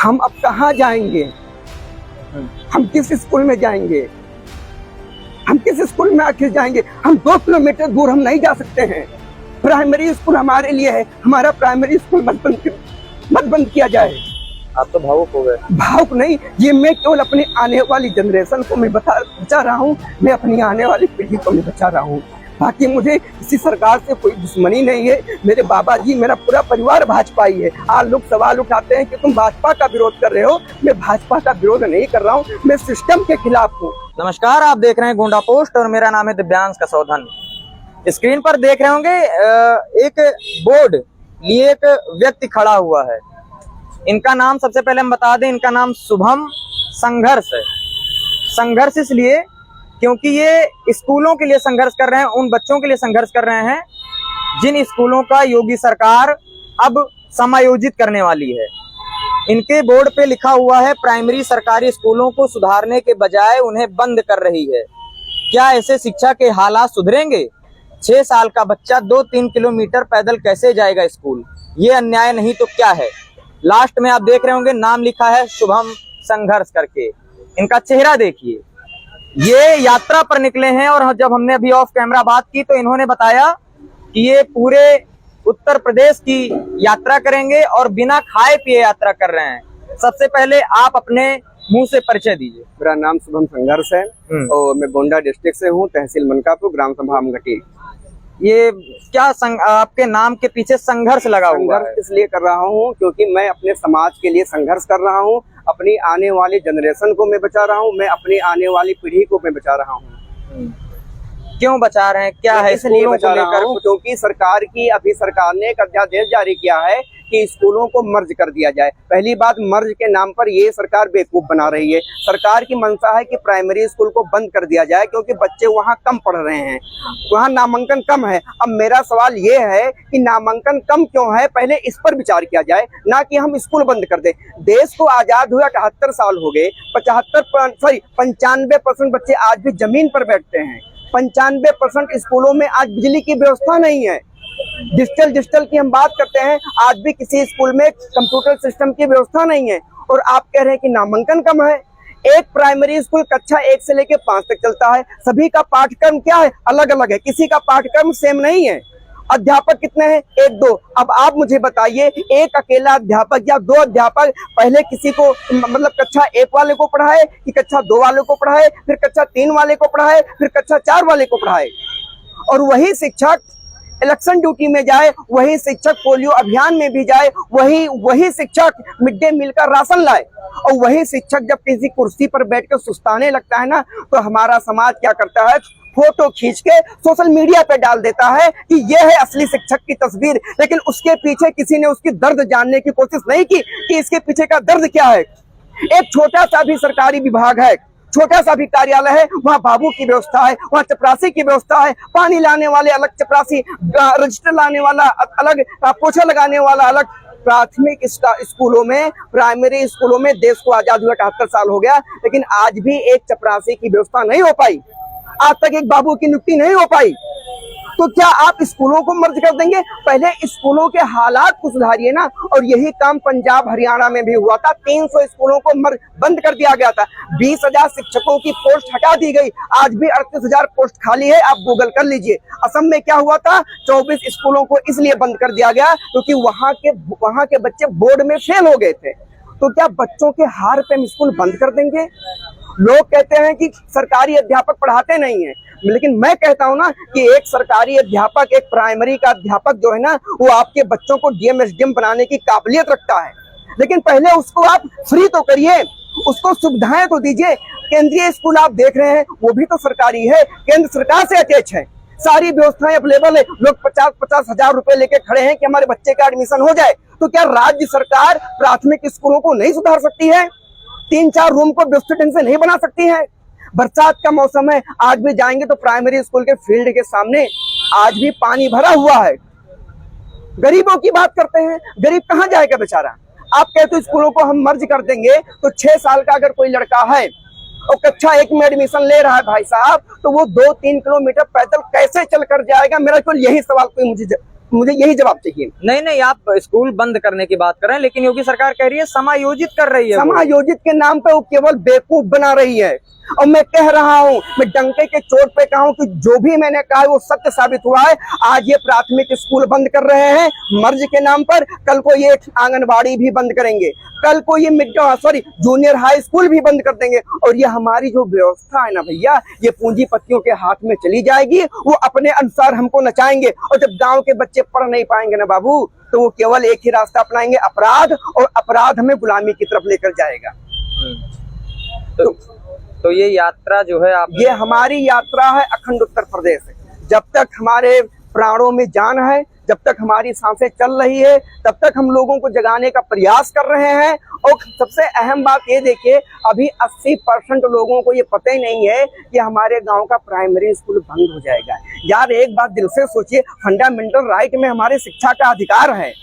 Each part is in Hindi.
हम अब कहाँ जाएंगे? हम किस स्कूल में जाएंगे? हम किस स्कूल में आखिर जाएंगे? हम 2 किलोमीटर दूर हम नहीं जा सकते हैं। प्राइमरी स्कूल हमारे लिए है, हमारा प्राइमरी स्कूल मत बंद किया जाए। आप तो भावुक हो गए। भावुक नहीं, ये मैं केवल अपनी आने वाली जनरेशन को मैं बचा रहा हूँ, मैं अपनी आने वाली पीढ़ी को मैं बचा रहा हूँ। बाकी मुझे किसी सरकार से कोई दुश्मनी नहीं है। मेरे बाबा जी, मेरा पूरा परिवार भाजपा ही है। आज लोग सवाल उठाते हैं कि तुम भाजपा का विरोध कर रहे हो। मैं भाजपा का विरोध नहीं कर रहा हूँ, मैं सिस्टम के खिलाफ हूँ। नमस्कार, आप देख रहे हैं गोंडा पोस्ट और मेरा नाम है दिव्यांश कसौधन। स्क्रीन पर देख रहे होंगे एक बोर्ड लिए एक व्यक्ति खड़ा हुआ है। इनका नाम सबसे पहले हम बता दें, इनका नाम शुभम संघर्ष है। संघर्ष इसलिए क्योंकि ये स्कूलों के लिए संघर्ष कर रहे हैं, उन बच्चों के लिए संघर्ष कर रहे हैं जिन स्कूलों का योगी सरकार अब समायोजित करने वाली है। इनके बोर्ड पे लिखा हुआ है, प्राइमरी सरकारी स्कूलों को सुधारने के बजाय उन्हें बंद कर रही है। क्या ऐसे शिक्षा के हालात सुधरेंगे? 6 साल का बच्चा 2-3 किलोमीटर पैदल कैसे जाएगा स्कूल? ये अन्याय नहीं तो क्या है? लास्ट में आप देख रहे होंगे नाम लिखा है शुभम संघर्ष करके। इनका चेहरा देखिए। ये यात्रा पर निकले हैं और जब हमने अभी ऑफ कैमरा बात की तो इन्होंने बताया कि ये पूरे उत्तर प्रदेश की यात्रा करेंगे और बिना खाए पिए यात्रा कर रहे हैं। सबसे पहले आप अपने मुंह से परिचय दीजिए। मेरा नाम शुभम संघर्ष है और मैं गोंडा डिस्ट्रिक्ट से हूँ, तहसील मनकापुर, ग्राम सभा अमघटी। ये क्या आपके नाम के पीछे संघर्ष लगा हुआ है? इसलिए कर रहा हूँ क्योंकि मैं अपने समाज के लिए संघर्ष कर रहा हूँ, अपनी आने वाली जनरेशन को मैं बचा रहा हूँ, मैं अपनी आने वाली पीढ़ी को मैं बचा रहा हूँ। क्यों बचा रहे हैं? क्या है इसलिए बचा रहा हूँ क्योंकि सरकार ने एक अध्यादेश जारी किया है कि स्कूलों को मर्ज कर दिया जाए। पहली बात, मर्ज के नाम पर ये सरकार बेवकूफ बना रही है। सरकार की मंशा है कि प्राइमरी स्कूल को बंद कर दिया जाए क्योंकि बच्चे वहाँ कम पढ़ रहे हैं, वहाँ नामांकन कम है। अब मेरा सवाल ये है कि नामांकन कम क्यों है, पहले इस पर विचार किया जाए, ना कि हम स्कूल बंद कर दें। देश को आजाद हुए 78 साल हो गए, 95% बच्चे आज भी जमीन पर बैठते हैं। 95% स्कूलों में आज बिजली की व्यवस्था नहीं है। डिजिटल की हम बात करते हैं, आज भी किसी स्कूल में कंप्यूटर सिस्टम की व्यवस्था नहीं है। और आप कह रहे हैं कि नामांकन कम है। एक प्राइमरी स्कूल कक्षा 1 से लेकर 5 तक चलता है। सभी का पाठ्यक्रम क्या है? अलग अलग है, किसी का पाठ्यक्रम सेम नहीं है। अध्यापक कितने हैं? 1-2। अब आप मुझे बताइए, एक अकेला अध्यापक या 2 अध्यापक पहले किसी को मतलब कक्षा 1 वाले को पढ़ाए कि कक्षा 2 वाले को पढ़ाए, फिर कक्षा 3 वाले को पढ़ाए, फिर कक्षा 4 वाले को पढ़ाए। और वही शिक्षक इलेक्शन ड्यूटी में जाए, वही शिक्षक पोलियो अभियान में भी जाए, वही शिक्षक मिड डे मील का राशन लाए। और वही शिक्षक जब किसी कुर्सी पर बैठकर सुस्ताने लगता है ना, तो हमारा समाज क्या करता है? फोटो खींच के सोशल मीडिया पे डाल देता है कि यह है असली शिक्षक की तस्वीर। लेकिन उसके पीछे किसी ने उसकी दर्द जानने की कोशिश नहीं की कि इसके पीछे का दर्द क्या है। एक छोटा सा भी सरकारी विभाग है, छोटा सा भी कार्यालय है, वहाँ बाबू की व्यवस्था है, वहाँ चपरासी की व्यवस्था है। पानी लाने वाले अलग चपरासी, रजिस्टर लाने वाला अलग, पोछा लगाने वाला अलग। प्राथमिक स्कूलों में, प्राइमरी स्कूलों में देश को आजाद हुए 78 साल हो गया, लेकिन आज भी एक चपरासी की व्यवस्था नहीं हो पाई। आज तक एक बाबू की नियुक्ति नहीं हो पाई। तो क्या आप स्कूलों को मर्ज कर देंगे? पहले स्कूलों के हालात को सुधारिए ना। और यही काम पंजाब हरियाणा में भी हुआ था। 300 स्कूलों को बंद कर दिया गया था। 20,000 शिक्षकों की पोस्ट हटा दी गई। आज भी 38,000 पोस्ट खाली है, आप गूगल कर लीजिए। असम में क्या हुआ था? 24 स्कूलों को इसलिए बंद कर दिया गया क्योंकि वहां के बच्चे बोर्ड में फेल हो गए थे। तो क्या बच्चों के हार पे हम स्कूल बंद कर देंगे? लोग कहते हैं कि सरकारी अध्यापक पढ़ाते नहीं हैं, लेकिन मैं कहता हूं ना कि एक सरकारी अध्यापक, एक प्राइमरी का अध्यापक जो है ना, वो आपके बच्चों को डीएम एसडीएम बनाने की काबिलियत रखता है। लेकिन पहले उसको आप फ्री तो करिए, उसको सुविधाएं तो दीजिए। केंद्रीय स्कूल आप देख रहे हैं, वो भी तो सरकारी है, केंद्र सरकार से अटैच है, सारी व्यवस्थाएं अवेलेबल है। लोग 50-50 हजार रुपए लेके खड़े हैं कि हमारे बच्चे का एडमिशन हो जाए। तो क्या राज्य सरकार प्राथमिक स्कूलों को नहीं सुधार सकती है? 3-4 रूम को व्यवस्थित ढंग से नहीं बना सकती है? बरसात का मौसम है, आज भी जाएंगे तो प्राइमरी स्कूल के फील्ड के सामने आज भी पानी भरा हुआ है। गरीबों की बात करते हैं, गरीब कहाँ जाएगा बेचारा? आप कहते हो स्कूलों को हम मर्ज कर देंगे, तो 6 साल का अगर कोई लड़का है और कक्षा 1 में एडमिशन ले रहा है भाई साहब, तो वो 2-3 किलोमीटर पैदल कैसे चल कर जाएगा? मेरा केवल यही सवाल कोई मुझे यही जवाब चाहिए। नहीं नहीं, आप स्कूल बंद करने की बात कर रहे हैं, लेकिन योगी सरकार कह रही है समायोजित कर रही है। समायोजित के नाम पे वो केवल बेवकूफ बना रही है। और मैं कह रहा हूं, मैं डंके के चोट पे कहा हूं कि जो भी मैंने कहा है वो सत्य साबित हुआ है। आज ये प्राथमिक स्कूल बंद कर रहे हैं मर्ज के नाम पर, कल को ये आंगनबाड़ी भी बंद करेंगे, कल को ये जूनियर हाई स्कूल भी बंद कर देंगे। और ये हमारी जो व्यवस्था है ना भैया, ये पूंजीपतियों के हाथ में चली जाएगी। वो अपने अनुसार हमको नचाएंगे, और जब गांव के बच्चे पढ़ नहीं पाएंगे ना बाबू, तो वो केवल एक ही रास्ता अपनाएंगे, अपराध, और अपराध हमें गुलामी की तरफ लेकर जाएगा। तो ये यात्रा जो है ये हमारी यात्रा है अखंड उत्तर प्रदेश। जब तक हमारे प्राणों में जान है, जब तक हमारी सांसें चल रही है, तब तक हम लोगों को जगाने का प्रयास कर रहे हैं। और सबसे अहम बात ये देखिए, अभी 80% लोगों को ये पता ही नहीं है कि हमारे गांव का प्राइमरी स्कूल बंद हो जाएगा। यार एक बात दिल से सोचिए, फंडामेंटल राइट में हमारे शिक्षा का अधिकार है,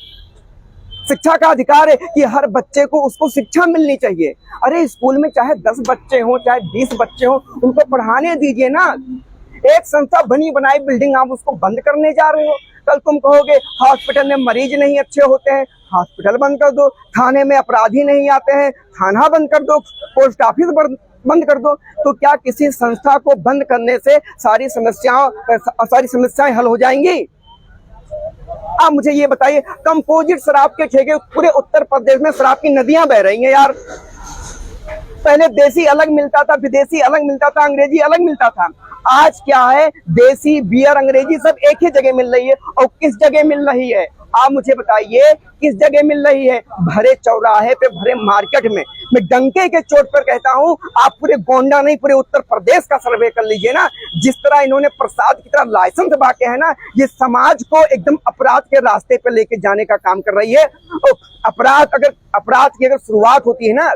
शिक्षा का अधिकार है कि हर बच्चे को उसको शिक्षा मिलनी चाहिए। अरे स्कूल में चाहे 10 बच्चे हों, चाहे 20 बच्चे हों, उनको पढ़ाने दीजिए ना। एक संस्था बनी बनाई बिल्डिंग आप उसको बंद करने जा रहे हो। कल तुम कहोगे हॉस्पिटल में मरीज नहीं अच्छे होते हैं, हॉस्पिटल बंद कर दो। थाने में अपराधी नहीं आते हैं, थाना बंद कर दो। पोस्ट ऑफिस बंद कर दो। तो क्या किसी संस्था को बंद करने से सारी समस्याएं हल हो जाएंगी? आप मुझे ये बताइए, कंपोजिट शराब के ठेके पूरे उत्तर प्रदेश में शराब की नदियां बह रही हैं यार। पहले देसी अलग मिलता था, विदेशी अलग मिलता था, अंग्रेजी अलग मिलता था। आज क्या है, देसी बियर अंग्रेजी सब एक ही जगह मिल रही है। और किस जगह मिल रही है आप मुझे बताइए, किस जगह मिल रही है? भरे चौराहे पे, भरे मार्केट में। मैं डंके के चोट पर कहता हूं, आप पूरे गोंडा नहीं पूरे उत्तर प्रदेश का सर्वे कर लीजिए ना। जिस तरह इन्होंने प्रसाद की तरह लाइसेंस बांटे हैं ना, ये समाज को एकदम अपराध के रास्ते पे लेके जाने का काम कर रही है। और अपराध की अगर शुरुआत होती है ना,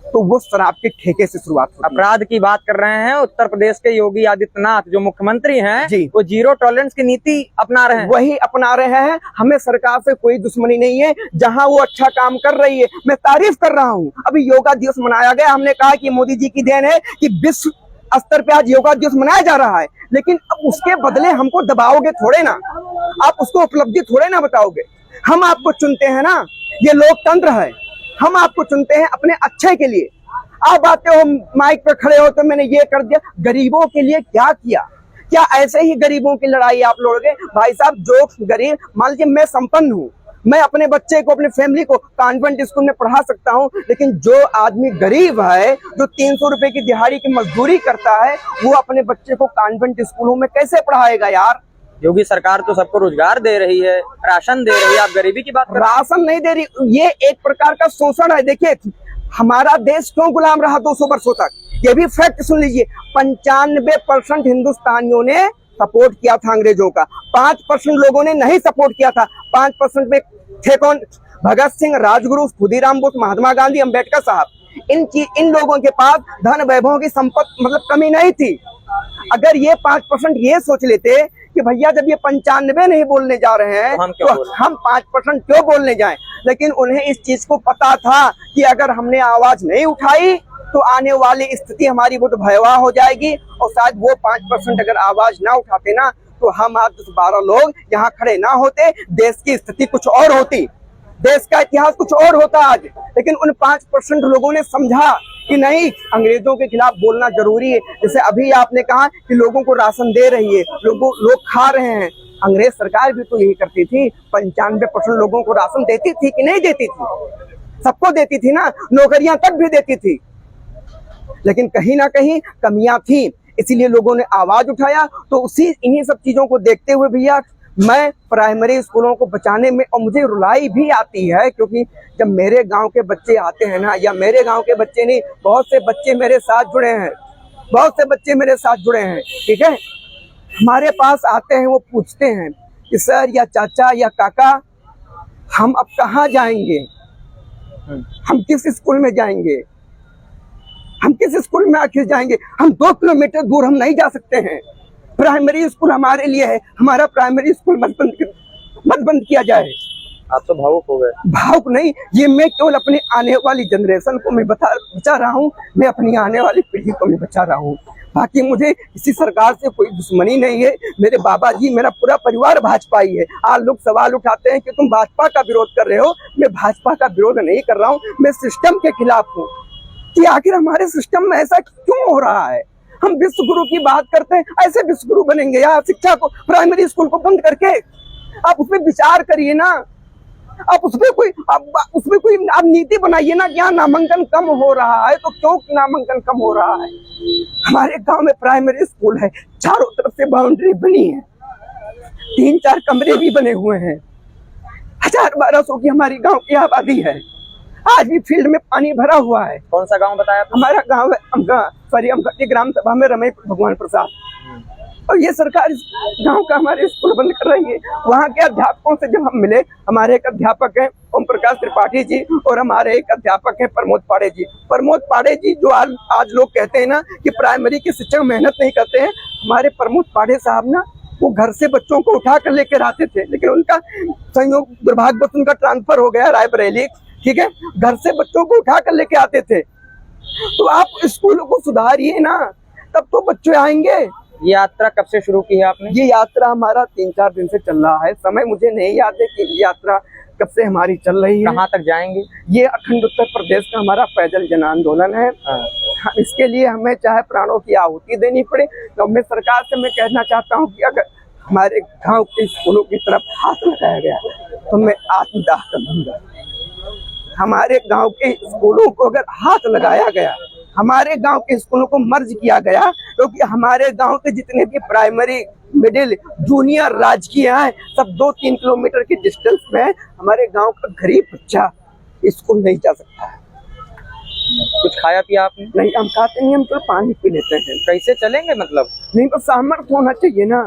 तो वो शराब के ठेके से शुरुआत होती है। अपराध की बात कर रहे हैं, उत्तर प्रदेश के योगी आदित्यनाथ जो मुख्यमंत्री हैं जी, वो जीरो टॉलरेंस की नीति अपना रहे हैं। वही अपना रहे हैं। हमें सरकार से कोई दुश्मनी नहीं है, जहां वो अच्छा काम कर रही है मैं तारीफ कर रहा हूं। अभी योगा दिवस मनाया गया, हमने कहा कि मोदी जी की देन है कि विश्व स्तर पे आज योगा दिवस मनाया जा रहा है। लेकिन अब उसके बदले हमको दबाओगे थोड़े ना, आप उसको उपलब्धि थोड़े ना बताओगे। हम आपको चुनते हैं ना, ये लोकतंत्र है। हम आपको चुनते हैं अपने अच्छे के लिए। आप आते हो माइक पे खड़े हो तो मैंने ये कर दिया, गरीबों के लिए क्या किया? क्या ऐसे ही गरीबों की लड़ाई आप लड़ोगे? भाई साहब, जो गरीब, मान लीजिए मैं संपन्न हूँ, मैं अपने बच्चे को, अपनी फैमिली को कॉन्वेंट स्कूल में पढ़ा सकता हूँ, लेकिन जो आदमी गरीब है, जो 300 रुपए की दिहाड़ी की मजदूरी करता है, वो अपने बच्चे को कॉन्वेंट स्कूलों में कैसे पढ़ाएगा यार? योगी सरकार तो सबको रोजगार दे रही है, राशन दे रही है, आप गरीबी की बात कर रहे हैं। राशन नहीं दे रही, ये एक प्रकार का शोषण है। देखिए हमारा देश क्यों गुलाम रहा 200 वर्षों तक, ये भी फैक्ट सुन लीजिए। 95% हिंदुस्तानियों ने सपोर्ट किया था अंग्रेजों का, 5% लोगों ने नहीं सपोर्ट किया था। 5% में थे कौन? भगत सिंह, राजगुरु, खुदीराम बोस, महात्मा गांधी, अम्बेडकर साहब। इन लोगों के पास धन वैभव की संपत्ति मतलब कमी नहीं थी। अगर ये 5% ये सोच लेते कि भैया जब ये 95 नहीं बोलने जा रहे हैं तो हम 5% क्यों बोलने जाएं? लेकिन उन्हें इस चीज को पता था कि अगर हमने आवाज नहीं उठाई तो आने वाली स्थिति हमारी बहुत भयावह हो जाएगी। और शायद वो 5% अगर आवाज ना उठाते ना, तो हम आज 10-12 लोग यहाँ खड़े ना होते, देश की स्थिति कुछ और होती, देश का इतिहास कुछ और होता आज। लेकिन उन 5% लोगों ने समझा कि नहीं, अंग्रेजों के खिलाफ बोलना जरूरी है। जैसे अभी आपने कहा कि लोगों को राशन दे रही है, लोग खा रहे हैं। अंग्रेज सरकार भी तो यही करती थी, 95% लोगों को राशन देती थी कि नहीं देती थी? सबको देती थी ना, नौकरियां तक भी देती थी। लेकिन कहीं ना कहीं कमियां थी, इसीलिए लोगों ने आवाज उठाया। तो इन्हीं सब चीजों को देखते हुए भैया मैं प्राइमरी स्कूलों को बचाने में, और मुझे रुलाई भी आती है, क्योंकि जब मेरे गांव के बच्चे आते हैं ना, या मेरे गांव के बच्चे नहीं, बहुत से बच्चे मेरे साथ जुड़े हैं, बहुत से बच्चे मेरे साथ जुड़े हैं, ठीक है, हमारे पास आते हैं, वो पूछते हैं कि सर या चाचा या काका, हम अब कहाँ जाएंगे? हम किस स्कूल में जाएंगे? हम किस स्कूल में आखिर जाएंगे? हम 2 किलोमीटर दूर हम नहीं जा सकते हैं। प्राइमरी स्कूल हमारे लिए है, हमारा प्राइमरी स्कूल मत बंद किया जाए। आप तो भावुक हो गए। भावुक नहीं, ये मैं केवल अपनी आने वाली जनरेशन को मैं बचा रहा हूँ, मैं अपनी आने वाली पीढ़ी को मैं बचा रहा हूँ। बाकी मुझे किसी सरकार से कोई दुश्मनी नहीं है। मेरे बाबा जी, मेरा पूरा परिवार भाजपा ही है। आज लोग सवाल उठाते हैं कि तुम भाजपा का विरोध कर रहे हो। मैं भाजपा का विरोध नहीं कर रहा हूँ, मैं सिस्टम के खिलाफ हूँ कि आखिर हमारे सिस्टम में ऐसा क्यों हो रहा है। हम विश्व गुरु की बात करते हैं, ऐसे विश्व गुरु बनेंगे यार? शिक्षा को, प्राइमरी स्कूल को बंद करके आप उसमें विचार करिए ना, आप उसमें कोई आप नीति बनाइए ना। क्या नामांकन कम हो रहा है तो क्यों नामांकन कम हो रहा है? हमारे गांव में प्राइमरी स्कूल है, चारों तरफ से बाउंड्री बनी है, 3-4 कमरे भी बने हुए हैं, 1000-1200 की हमारी गांव की आबादी है। आज भी फील्ड में पानी भरा हुआ है। कौन सा गांव बताया आपने? हमारा गांव है अमगटी ग्राम सभा में रमेश भगवान प्रसाद। और ये सरकार इस गांव का हमारे स्कूल बंद कर रही है। वहाँ के अध्यापकों से जब हम मिले, हमारे एक अध्यापक हैं ओम प्रकाश त्रिपाठी जी और हमारे एक अध्यापक हैं प्रमोद पाड़े जी। प्रमोद पाड़े जी जो आज लोग कहते हैं ना कि प्राइमरी के शिक्षक मेहनत नहीं करते हैं, हमारे प्रमोद पाड़े साहब ना वो घर से बच्चों को उठा कर लेकर आते थे, लेकिन उनका संयोग दुर्भाग्यवश उनका ट्रांसफर हो गया रायबरेली, ठीक है। घर से बच्चों को उठा कर लेके आते थे। तो आप स्कूलों को सुधारिए ना, तब तो बच्चे आएंगे। ये यात्रा कब से शुरू की है आपने? ये यात्रा हमारा 3-4 दिन से चल रहा है। समय मुझे नहीं याद है कि यात्रा कब से हमारी चल रही है। कहाँ तक जाएंगे? ये अखंड उत्तर प्रदेश का हमारा पैदल जन आंदोलन है। इसके लिए हमें चाहे प्राणों की आहुति देनी पड़े। तो मैं सरकार से मैं कहना चाहता हूँ कि अगर हमारे गांव के स्कूलों की तरफ हाथ लगाया गया तो मैं आत्मदाह कर दूंगा। हमारे गांव के स्कूलों को अगर हाथ लगाया गया, हमारे गांव के स्कूलों को मर्ज किया गया, क्योंकि हमारे गांव के जितने भी प्राइमरी, मिडिल, जूनियर, राजकीय हैं, सब 2-3 किलोमीटर की डिस्टेंस में हमारे गांव का गरीब बच्चा स्कूल नहीं जा सकता है। कुछ खाया पिया आपने? नहीं, हम खाते नहीं, हम तो पानी पी लेते हैं। कैसे चलेंगे मतलब? नहीं तो सामर्थ्य होना चाहिए ना।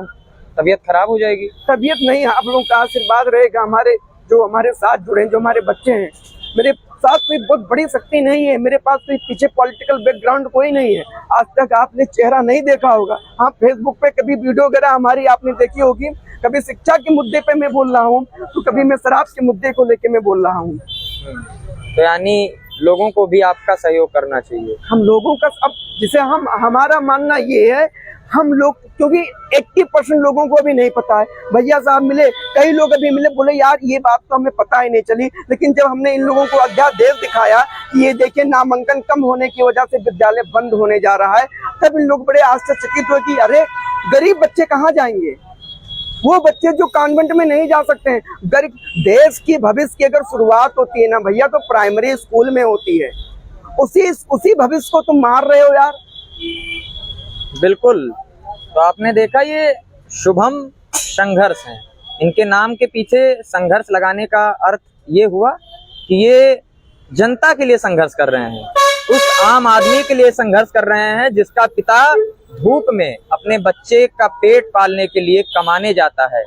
तबीयत खराब हो जाएगी। तबीयत नहीं, आप लोगों का आशीर्वाद रहेगा। हमारे साथ जुड़े जो हमारे बच्चे हैं, मेरे साथ कोई बहुत बड़ी शक्ति नहीं है, मेरे पास कोई पीछे पॉलिटिकल बैकग्राउंड कोई नहीं है। आज तक आपने चेहरा नहीं देखा होगा। हाँ, फेसबुक पे कभी वीडियो वगैरह हमारी आपने देखी होगी। कभी शिक्षा के मुद्दे पे मैं बोल रहा हूँ तो कभी मैं शराब के मुद्दे को लेके मैं बोल रहा हूँ। तो यानी लोगों को भी आपका सहयोग करना चाहिए। हम लोगों का अब जिसे हमारा मानना ये है, हम लोग क्योंकि 80% लोगों को अभी नहीं पता है। भैया साहब मिले, कई लोग अभी मिले, बोले यार ये बात तो हमें पता ही नहीं चली। लेकिन जब हमने इन लोगों को अध्यादेश दिखाया कि ये देखिए नामांकन कम होने की वजह से विद्यालय बंद होने जा रहा है, तब इन लोग बड़े आश्चर्यचकित हुए कि अरे गरीब बच्चे कहाँ जाएंगे, वो बच्चे जो कॉन्वेंट में नहीं जा सकते हैं। गरीब देश की भविष्य की अगर शुरुआत होती है ना भैया, तो प्राइमरी स्कूल में होती है। उसी भविष्य को तुम मार रहे हो यार। बिल्कुल। तो आपने देखा, ये शुभम संघर्ष है। इनके नाम के पीछे संघर्ष लगाने का अर्थ ये हुआ कि ये जनता के लिए संघर्ष कर रहे हैं, उस आम आदमी के लिए संघर्ष कर रहे हैं जिसका पिता धूप में अपने बच्चे का पेट पालने के लिए कमाने जाता है,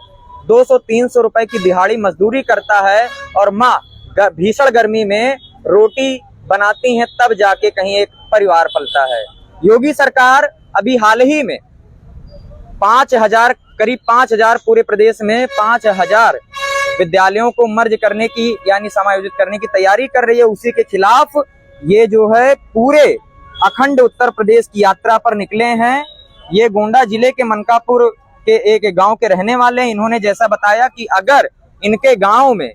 200-300 रुपए की दिहाड़ी मजदूरी करता है, और माँ भीषण गर्मी में रोटी बनाती हैं, तब जाके कहीं एक परिवार पलता है। योगी सरकार अभी हाल ही में 5,000, करीब 5,000 पूरे प्रदेश में 5,000 विद्यालयों को मर्ज करने की यानी समायोजित करने की तैयारी कर रही है। उसी के खिलाफ ये जो है पूरे अखंड उत्तर प्रदेश की यात्रा पर निकले हैं। ये गोंडा जिले के मनकापुर के एक गांव के रहने वाले हैं। इन्होंने जैसा बताया कि अगर इनके गांव में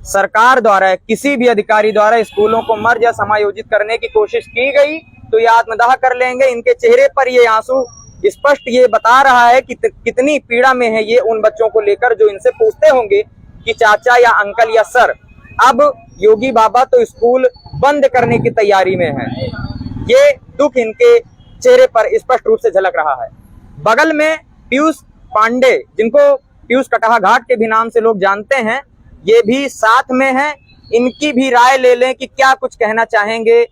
सरकार द्वारा, किसी भी अधिकारी द्वारा स्कूलों को मर्ज या समायोजित करने की कोशिश की गई तो ये आत्मदाह कर लेंगे। इनके चेहरे पर ये आंसू स्पष्ट ये बता रहा है कि कितनी पीड़ा में है ये उन बच्चों को लेकर जो इनसे पूछते होंगे कि चाचा या अंकल या सर, अब योगी बाबा तो स्कूल बंद करने की तैयारी में है। ये दुख इनके चेहरे पर स्पष्ट रूप से झलक रहा है। बगल में पीयूष पांडे, जिनको पीयूष कटाहा घाट के भी नाम से लोग जानते हैं, ये भी साथ में हैं। इनकी भी राय ले लें कि क्या कुछ कहना चाहेंगे,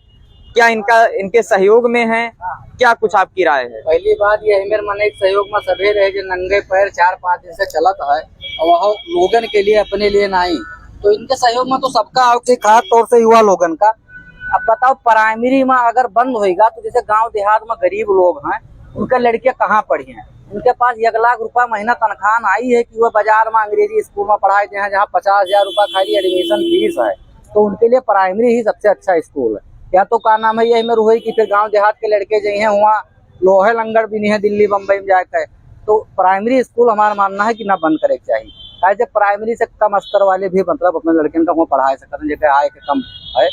क्या इनके सहयोग में है, क्या कुछ आपकी राय है? पहली बात ये मेरे मन एक सहयोग में सभी रहे जो नंगे पैर 4-5 दिन से चलत है और वह लोगन के लिए, अपने लिए नहीं, तो इनके सहयोग में तो सबका आवश्यक, खास तौर से युवा लोगन का। अब बताओ प्राइमरी में अगर बंद होगा तो जैसे गांव देहात में गरीब लोग हैं, उनके लड़के कहाँ पढ़ी हैं, उनके पास 1 लाख रुपया महीना तनख्वाह आई है कि वह बाजार में अंग्रेजी स्कूल में पढ़ाए हैं जहाँ 50,000 रुपया खाली एडमिशन फीस है। तो उनके लिए प्राइमरी ही सबसे अच्छा स्कूल है। या तो का नाम है ये में रोही कि फिर गांव देहात के लड़के जो हैं वहाँ लोहे लंगड़ भी नहीं है दिल्ली बम्बई में जाकर। तो प्राइमरी स्कूल हमारा मानना है कि ना बंद करे के चाहिए। ऐसे प्राइमरी से कम स्तर वाले भी मतलब अपने लड़कियों का वो पढ़ाई सकते हैं, जैसे आय के कम है।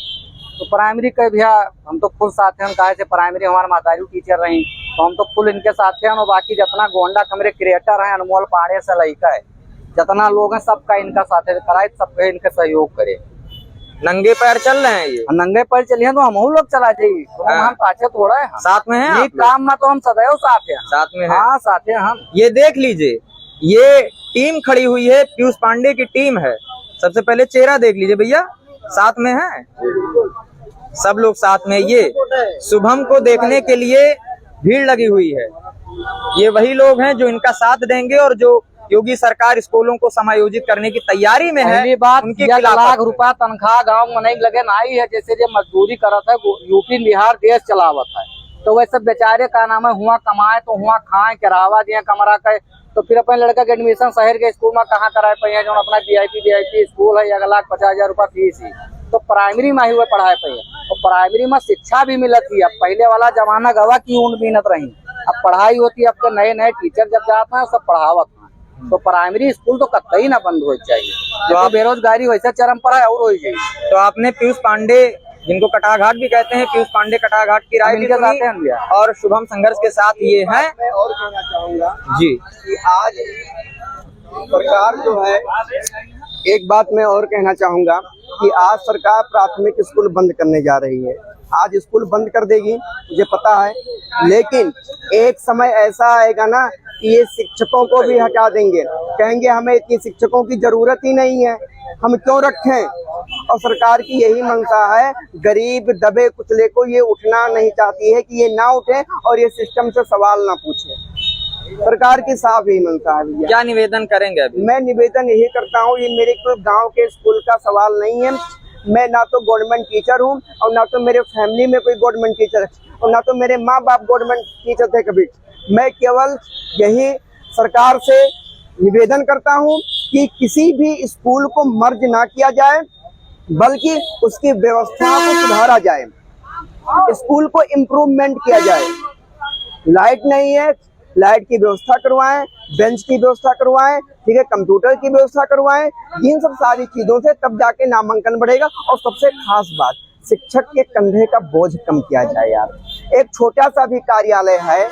तो प्राइमरी के भैया हम तो फुल साथ हैं, कहे प्राइमरी हमारे मातारी टीचर रही, तो हम तो फुल इनके साथ हैं। और बाकी जितना गोंडा कमरे क्रिएटर हैं, अनमोल पांडे से लड़का है, जितना लोग हैं सबका इनका साथ कराए, सबके इनके सहयोग करे। नंगे पैर चल रहे हैं ये, नंगे पैर चलिए तो हम लोग चला जाइए, तो हम पाछे थोड़ा है, साथ में है ये काम में तो हम सदैव साथ हैं। साथ में है। हाँ साथ हैं हम। ये देख लीजिए, ये टीम खड़ी हुई है, पीयूष पांडे की टीम है। सबसे पहले चेहरा देख लीजिए भैया, साथ में है सब लोग साथ में। ये शुभम को देखने के लिए भीड़ लगी हुई है। ये वही लोग हैं जो इनका साथ देंगे और जो योगी सरकार स्कूलों को समायोजित करने की तैयारी में है। पहली बात, उनके 1 लाख रुपया तनख्वाह गाँव में नहीं लगे ना ही है। जैसे जो मजदूरी करता है यूपी बिहार देश चलावत है, तो वैसे बेचारे का नाम है हुआ कमाए तो हुआ खाए, किरावा दिए कमरा का। तो फिर अपने लड़का के एडमिशन शहर के स्कूल में कहाँ कराए पाए, जो अपना वीआईपी स्कूल है, 1,50,000 रुपया फीस ही। तो प्राइमरी में ही हुए पढ़ाए पाए, तो प्राइमरी में शिक्षा भी मिलती है। अब पहले वाला जमाना गवा की ऊन बीनत रही, अब पढ़ाई होती है। अब तो नए नए टीचर जब जाते हैं सब पढ़ावत हैं। तो प्राइमरी स्कूल तो कतई ना बंद हो चाहिए। तो बेरोजगारी वैसे चरम पर है और हो जाए। तो आपने पीयूष पांडे, जिनको कटाघाट भी कहते हैं, पीयूष पांडे कटाघाट की राय भी सुनी और शुभम संघर्ष के साथ ये है। मैं और कहना चाहूंगा जी कि आज सरकार जो है, एक बात मैं और कहना चाहूंगा कि आज सरकार प्राथमिक स्कूल बंद करने जा रही है। आज स्कूल बंद कर देगी मुझे पता है, लेकिन एक समय ऐसा आएगा ना कि ये शिक्षकों को भी हटा देंगे, कहेंगे हमें इतनी शिक्षकों की जरूरत ही नहीं है, हम क्यों रखें। और सरकार की यही मंशा है, गरीब दबे कुचले को ये उठना नहीं चाहती है कि ये ना उठे और ये सिस्टम से सवाल ना पूछे। सरकार की साफ यही मंशा है भैया। क्या निवेदन करेंगे अभी? मैं निवेदन यही करता हूँ, ये मेरे कोई गांव के स्कूल का सवाल नहीं है। मैं ना तो गवर्नमेंट टीचर हूँ और ना तो मेरे फैमिली में कोई गवर्नमेंट टीचर है और ना तो मेरे माँ बाप गवर्नमेंट टीचर थे कभी। मैं केवल यही सरकार से निवेदन करता हूँ कि किसी भी स्कूल को मर्ज ना किया जाए, बल्कि उसकी व्यवस्था को सुधारा जाए, स्कूल को इम्प्रूवमेंट किया जाए। लाइट नहीं है, लाइट की व्यवस्था करवाएं, बेंच की व्यवस्था करवाएं, ठीक है, कंप्यूटर की व्यवस्था करवाएं। इन सब सारी चीजों से तब जाके नामांकन बढ़ेगा। और सबसे खास बात, शिक्षक के कंधे का बोझ कम किया जाए यार। एक छोटा सा भी कार्यालय है,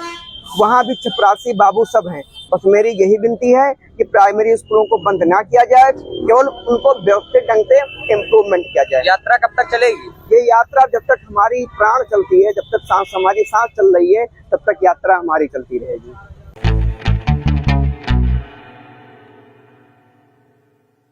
वहाँ भी चपरासी बाबू सब हैं। बस मेरी यही विनती है कि प्राइमरी स्कूलों को बंद ना किया जाए, केवल उनको व्यवस्थित ढंग से इम्प्रूवमेंट किया जाए। यात्रा कब तक चलेगी? ये यात्रा जब तक हमारी प्राण चलती है, जब तक हमारी सांस चल रही है, तब तक यात्रा हमारी चलती रहेगी।